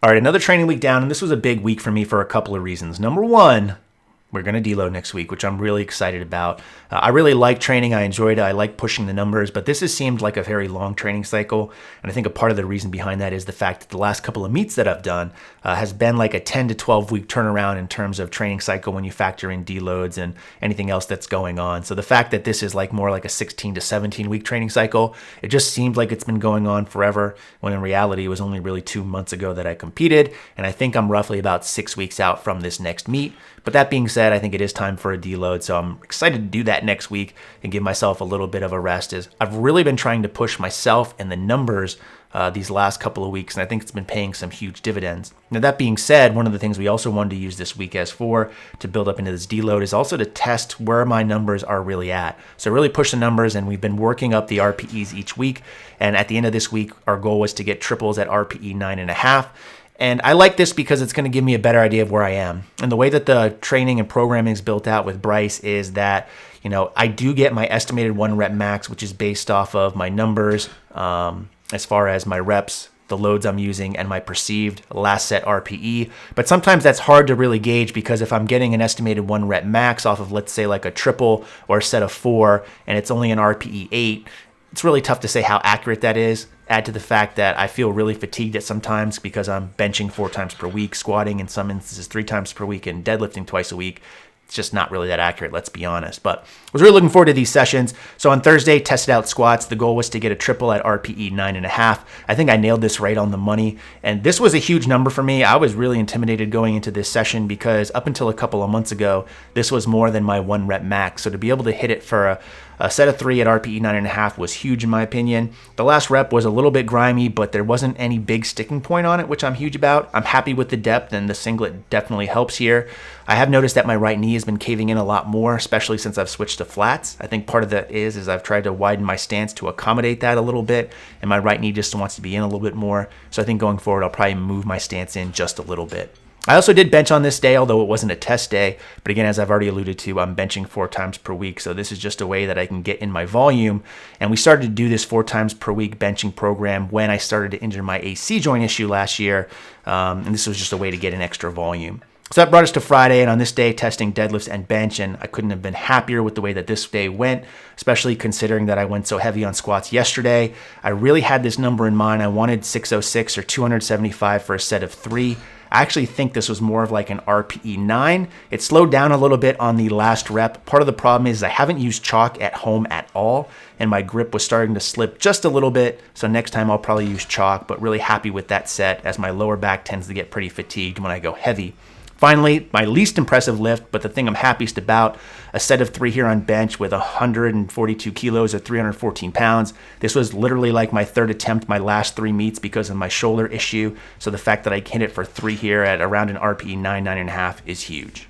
All right, another training week down, and this was a big week for me for a couple of reasons. Number one, we're going to deload next week, which I'm really excited about. I really like training. I enjoyed it. I like pushing the numbers, but this has seemed like a very long training cycle. And I think a part of the reason behind that is the fact that the last couple of meets that I've done has been like a 10 to 12 week turnaround in terms of training cycle when you factor in deloads and anything else that's going on. So the fact that this is like more like a 16 to 17 week training cycle, it just seemed like it's been going on forever, when in reality it was only really 2 months ago that I competed. And I think I'm roughly about 6 weeks out from this next meet. But that being said, I think it is time for a deload, so I'm excited to do that next week and give myself a little bit of a rest. As I've really been trying to push myself and the numbers these last couple of weeks, and I think it's been paying some huge dividends. Now, that being said, one of the things we also wanted to use this week as for to build up into this deload is also to test where my numbers are really at. So really push the numbers, and we've been working up the RPEs each week, and at the end of this week, our goal was to get triples at RPE 9.5. And I like this because it's going to give me a better idea of where I am. And the way that the training and programming is built out with Bryce is that, I do get my estimated 1 rep max, which is based off of my numbers as far as my reps, the loads I'm using, and my perceived last set RPE. But sometimes that's hard to really gauge, because if I'm getting an estimated 1 rep max off of, let's say, like a triple or a set of 4, and it's only an RPE 8, it's really tough to say how accurate that is. Add to the fact that I feel really fatigued at sometimes because I'm benching 4 times per week, squatting in some instances 3 times per week, and deadlifting twice a week. It's just not really that accurate, let's be honest. But I was really looking forward to these sessions. So on Thursday, tested out squats. The goal was to get a triple at RPE 9.5. I think I nailed this right on the money. And this was a huge number for me. I was really intimidated going into this session because up until a couple of months ago, this was more than my 1 rep max. So to be able to hit it for a set of 3 at RPE 9.5 was huge in my opinion. The last rep was a little bit grimy, but there wasn't any big sticking point on it, which I'm huge about. I'm happy with the depth, and the singlet definitely helps here. I have noticed that my right knee has been caving in a lot more, especially since I've switched to flats. I think part of that is I've tried to widen my stance to accommodate that a little bit, and my right knee just wants to be in a little bit more. So I think going forward, I'll probably move my stance in just a little bit. I also did bench on this day, although it wasn't a test day. But again, as I've already alluded to, I'm benching 4 times per week. So this is just a way that I can get in my volume. And we started to do this 4 times per week benching program when I started to injure my AC joint issue last year. And this was just a way to get an extra volume. So that brought us to Friday, and on this day, testing deadlifts and bench, and I couldn't have been happier with the way that this day went, especially considering that I went so heavy on squats yesterday. I really had this number in mind. I wanted 606 or 275 for a set of 3. I actually think this was more of like an RPE 9. It slowed down a little bit on the last rep. Part of the problem is I haven't used chalk at home at all, and my grip was starting to slip just a little bit. So next time I'll probably use chalk, but really happy with that set, as my lower back tends to get pretty fatigued when I go heavy. Finally, my least impressive lift, but the thing I'm happiest about, a set of 3 here on bench with 142 kilos or 314 pounds. This was literally like my 3rd attempt, my last 3 meets, because of my shoulder issue. So the fact that I hit it for 3 here at around an RPE 9.5 is huge.